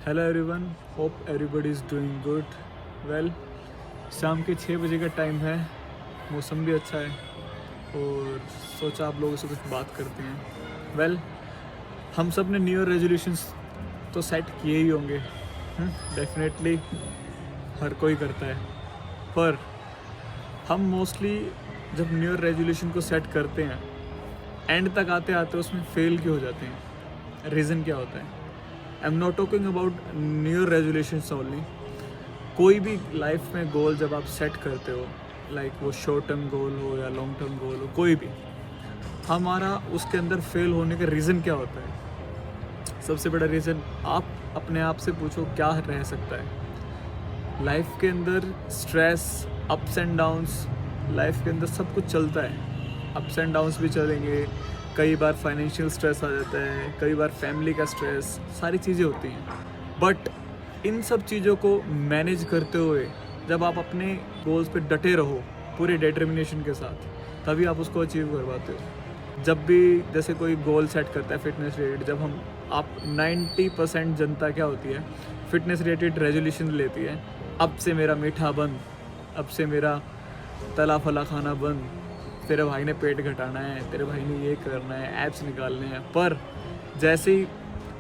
Hello everyone, hope everybody is doing good. Well, शाम के 6 बजे का टाइम है, मौसम भी अच्छा है और सोचा आप लोगों से कुछ बात करते हैं। वेल, हम सब ने न्यू ईयर रेजोल्यूशंस तो सेट किए ही होंगे, डेफिनेटली हर कोई करता है। पर हम मोस्टली जब न्यू ईयर रेजोल्यूशन को सेट करते हैं, एंड तक आते आते उसमें फेल क्यों हो जाते हैं? रीज़न क्या होता है? I am not talking about new year resolutions only. कोई भी लाइफ में गोल जब आप सेट करते हो, लाइक वो शॉर्ट टर्म गोल हो या लॉन्ग टर्म गोल हो, कोई भी, हमारा उसके अंदर फेल होने का रीज़न क्या होता है? सबसे बड़ा रीज़न आप अपने आप से पूछो, क्या रह सकता है? लाइफ के अंदर stress, ups and downs, life के अंदर सब कुछ चलता है। अप्स एंड डाउन्स भी चलेंगे, कई बार फाइनेंशियल स्ट्रेस आ जाता है, कई बार फैमिली का स्ट्रेस, सारी चीज़ें होती हैं। बट इन सब चीज़ों को मैनेज करते हुए जब आप अपने गोल्स पे डटे रहो पूरे डिटर्मिनेशन के साथ, तभी आप उसको अचीव कर पाते हो। जब भी जैसे कोई गोल सेट करता है फिटनेस रिलेटेड, जब हम आप 90% जनता क्या होती है, फिटनेस रिलेटेड रेजोल्यूशन लेती है। अब से मेरा मीठा बंद, अब से मेरा तला फला खाना बंद, तेरे भाई ने पेट घटाना है, तेरे भाई ने ये करना है, एब्स निकालने हैं। पर जैसे ही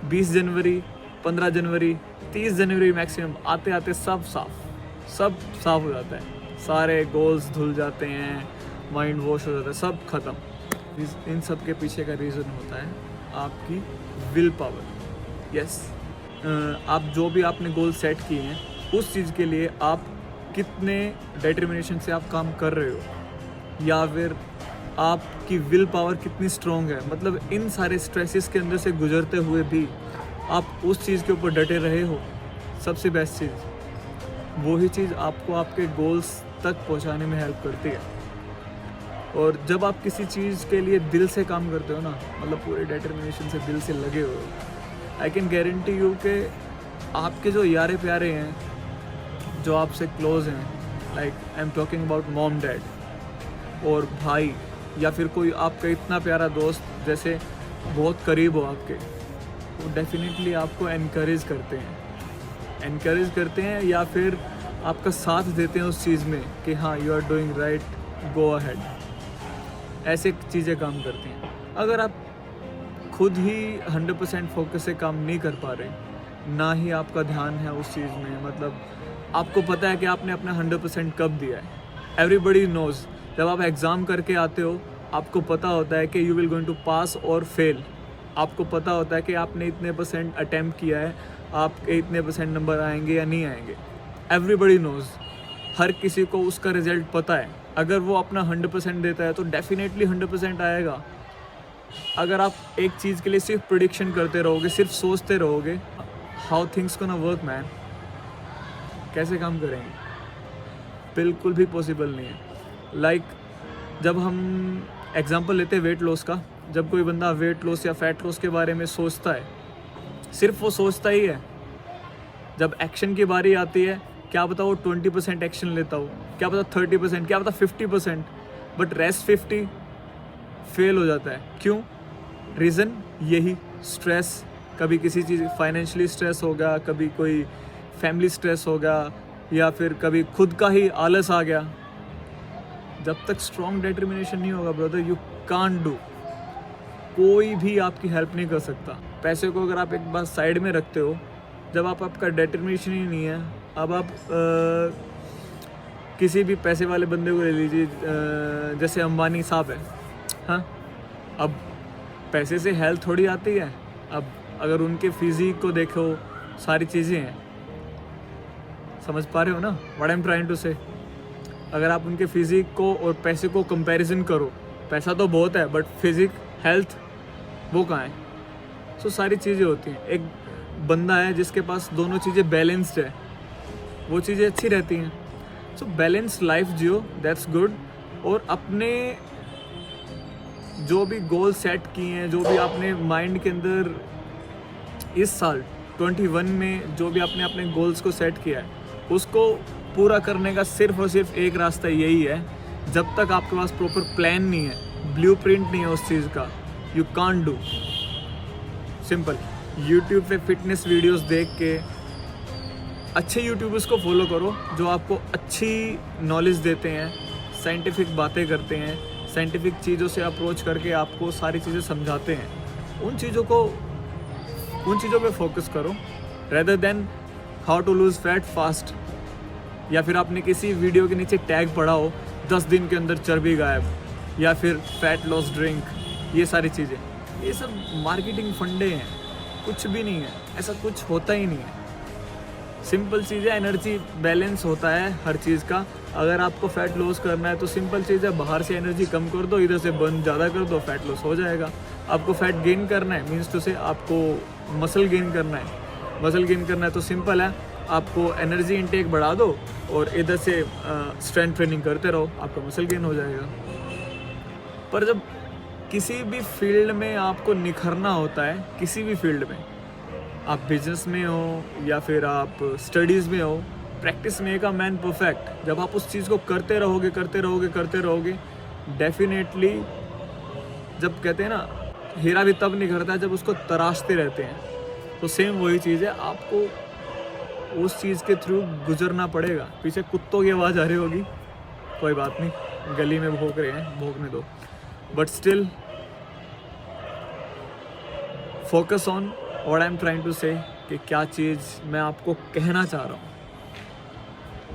20 जनवरी, 15 जनवरी, 30 जनवरी मैक्सिमम आते आते सब साफ हो जाता है। सारे गोल्स धुल जाते हैं, माइंड वॉश हो जाता है, सब खत्म। इन सब के पीछे का रीज़न होता है आपकी विल पावर। यस, आप जो भी आपने गोल सेट किए हैं, उस चीज़ के लिए आप कितने डिटर्मिनेशन से आप काम कर रहे हो, या फिर आपकी विल पावर कितनी स्ट्रॉन्ग है। मतलब इन सारे स्ट्रेसेस के अंदर से गुजरते हुए भी आप उस चीज़ के ऊपर डटे रहे हो। सबसे बेस्ट चीज़ वही चीज़ आपको आपके गोल्स तक पहुंचाने में हेल्प करती है। और जब आप किसी चीज़ के लिए दिल से काम करते हो ना, मतलब पूरे डिटर्मिनेशन से दिल से लगे हो, आई कैन गारंटी यू कि आपके जो यारे प्यारे हैं, जो आपसे क्लोज हैं, like I am talking about mom dad और भाई, या फिर कोई आपका इतना प्यारा दोस्त जैसे बहुत करीब हो आपके, वो डेफिनेटली आपको एनकरेज करते हैं या फिर आपका साथ देते हैं उस चीज़ में कि हाँ, you are doing right, go ahead. ऐसे चीज़ें काम करती हैं। अगर आप खुद ही 100% फोकस से काम नहीं कर पा रहे, ना ही आपका ध्यान है उस चीज़ में, मतलब आपको पता है कि आपने अपना 100% कब दिया है। एवरीबडी नोज़, जब आप एग्ज़ाम करके आते हो, आपको पता होता है कि यू विल गोइंग टू पास और फेल। आपको पता होता है कि आपने इतने % अटैम्प्ट किया है, आपके इतने % नंबर आएंगे या नहीं आएंगे। एवरीबडी नोज़, हर किसी को उसका रिज़ल्ट पता है। अगर वो अपना 100% देता है तो डेफिनेटली 100% आएगा। अगर आप एक चीज़ के लिए सिर्फ प्रेडिक्शन करते रहोगे, सिर्फ सोचते रहोगे, how things gonna work man? कैसे काम करेंगे? बिल्कुल भी पॉसिबल नहीं है। लाइक जब हम एग्जांपल लेते हैं वेट लॉस का, जब कोई बंदा वेट लॉस या फैट लॉस के बारे में सोचता है, सिर्फ वो सोचता ही है। जब एक्शन की बारी आती है, क्या पता वो 20% एक्शन लेता हो, क्या पता 30%, क्या पता 50%, बट रेस्ट 50 फेल हो जाता है। क्यों? रीज़न यही, स्ट्रेस। कभी किसी चीज़ फाइनेंशियली स्ट्रेस होगा, कभी कोई फैमिली स्ट्रेस होगा, या फिर कभी खुद का ही आलस आ गया। जब तक स्ट्रॉन्ग डिटर्मिनेशन नहीं होगा ब्रदर, यू कांट डू। कोई भी आपकी हेल्प नहीं कर सकता। पैसे को अगर आप एक बार साइड में रखते हो, जब आपका डिटर्मिनेशन ही नहीं है, अब आप किसी भी पैसे वाले बंदे को ले लीजिए, जैसे अंबानी साहब है, हाँ, अब पैसे से हेल्थ थोड़ी आती है। अब अगर उनके फिजिक को देखो, सारी चीज़ें हैं, समझ पा रहे हो ना what I am trying to say? अगर आप उनके फिजिक को और पैसे को कंपैरिजन करो, पैसा तो बहुत है बट फिजिक, हेल्थ, वो कहाँ है? सो सारी चीज़ें होती हैं। एक बंदा है जिसके पास दोनों चीज़ें बैलेंस्ड है, वो चीज़ें अच्छी रहती हैं। So balance life Jio, that's good. और अपने जो भी गोल सेट किए हैं, जो भी आपने माइंड के अंदर इस साल 21 में जो भी आपने अपने गोल्स को सेट किया है, उसको पूरा करने का सिर्फ और सिर्फ एक रास्ता यही है। जब तक आपके पास प्रॉपर प्लान नहीं है, ब्लूप्रिंट नहीं है उस चीज़ का, you can't do. Simple. YouTube पे फिटनेस वीडियोस देख के अच्छे यूट्यूबर्स को फॉलो करो जो आपको अच्छी नॉलेज देते हैं, साइंटिफिक बातें करते हैं, साइंटिफिक चीज़ों से अप्रोच करके आपको सारी चीज़ें समझाते हैं। उन चीज़ों पे फोकस करो rather than how to lose fat fast, या फिर आपने किसी वीडियो के नीचे टैग पढ़ा हो 10 दिन के अंदर चर्बी गायब, या फिर फैट लॉस ड्रिंक, ये सारी चीज़ें, ये सब मार्केटिंग फंडे हैं, कुछ भी नहीं है, ऐसा कुछ होता ही नहीं है। सिंपल चीज़ है, एनर्जी बैलेंस होता है हर चीज़ का। अगर आपको फैट लॉस करना है तो सिंपल चीज़ है, बाहर से एनर्जी कम कर दो, इधर से बर्न ज़्यादा कर दो, फैट लॉस हो जाएगा। आपको फैट गेन करना है मीन्स टू से आपको मसल गेन करना है। मसल गेन करना है तो सिंपल है, आपको एनर्जी इनटेक बढ़ा दो और इधर से स्ट्रेंथ ट्रेनिंग करते रहो, आपका मसल गेन हो जाएगा। पर जब किसी भी फील्ड में आपको निखरना होता है, किसी भी फील्ड में, आप बिजनेस में हो या फिर आप स्टडीज़ में हो, practice make a man perfect. जब आप उस चीज़ को करते रहोगे डेफिनेटली, जब कहते हैं ना हीरा भी तब निखरता है जब उसको तराशते रहते हैं, तो सेम वही चीज़ है, आपको उस चीज़ के थ्रू गुजरना पड़ेगा। पीछे कुत्तों की आवाज़ आ रही होगी, कोई बात नहीं, गली में भौंक रहे हैं, भौंकने दो, but still focus on what I am trying to say, कि क्या चीज़ मैं आपको कहना चाह रहा हूँ।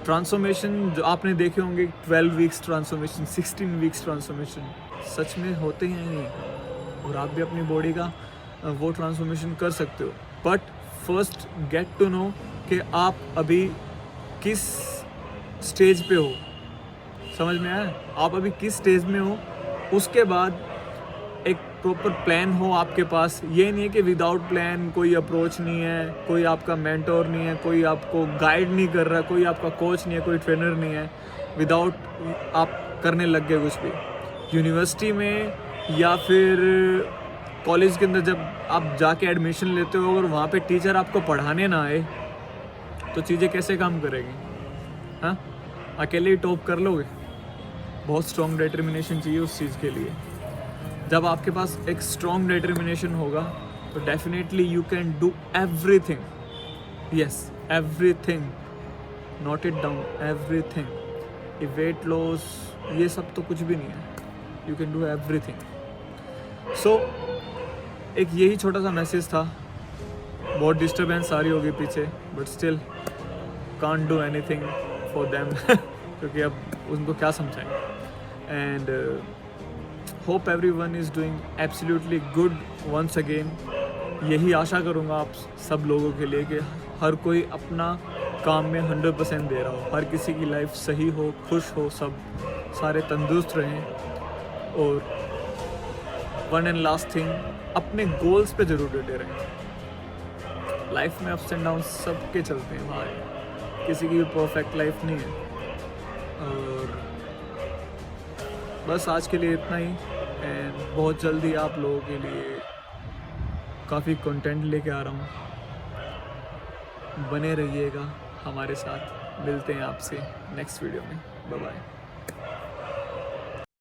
ट्रांसफॉर्मेशन जो आपने देखे होंगे, 12 वीक्स ट्रांसफॉर्मेशन, 16 वीक्स ट्रांसफॉर्मेशन, सच में होते हैं ये, और आप भी अपनी बॉडी का वो ट्रांसफॉर्मेशन कर सकते हो। But first get to know कि आप अभी किस स्टेज पे हो, समझ में आया? आप अभी किस स्टेज में हो, उसके बाद एक प्रॉपर प्लान हो आपके पास। ये नहीं है कि विदाउट प्लान कोई अप्रोच नहीं है, कोई आपका मेंटोर नहीं है, कोई आपको गाइड नहीं कर रहा, कोई आपका कोच नहीं है, कोई ट्रेनर नहीं है, विदाउट आप करने लग गए कुछ भी। यूनिवर्सिटी में या फिर कॉलेज के अंदर जब आप जाके एडमिशन लेते हो, अगर वहाँ पे टीचर आपको पढ़ाने ना आए तो चीज़ें कैसे काम करेगी? हाँ, अकेले ही टॉप कर लोगे? बहुत स्ट्रॉन्ग डिटर्मिनेशन चाहिए उस चीज़ के लिए। जब आपके पास एक स्ट्रॉन्ग डिटर्मिनेशन होगा तो definitely you can do everything, yes everything, note it down, everything. ये वेट लॉस ये सब तो कुछ भी नहीं है, यू कैन डू एवरीथिंग। सो एक यही छोटा सा मैसेज था, बहुत डिस्टर्बेंस आ रही होगी पीछे, but still can't do anything for them क्योंकि अब उनको क्या समझाएं। And hope everyone is doing absolutely good once again. यही आशा करूँगा आप सब लोगों के लिए कि हर कोई अपना काम में 100% दे रहा हो, हर किसी की लाइफ सही हो, खुश हो, सब सारे तंदुरुस्त रहें। और वन एंड लास्ट थिंग, अपने गोल्स पे ज़रूर डटे रहें। लाइफ में अप्स एंड डाउन सबके चलते हैं भाई, किसी की भी परफेक्ट लाइफ नहीं है। और बस आज के लिए इतना ही, एंड बहुत जल्दी आप लोगों के लिए काफ़ी कंटेंट लेके आ रहा हूँ, बने रहिएगा हमारे साथ। मिलते हैं आपसे नेक्स्ट वीडियो में, बाय बाय।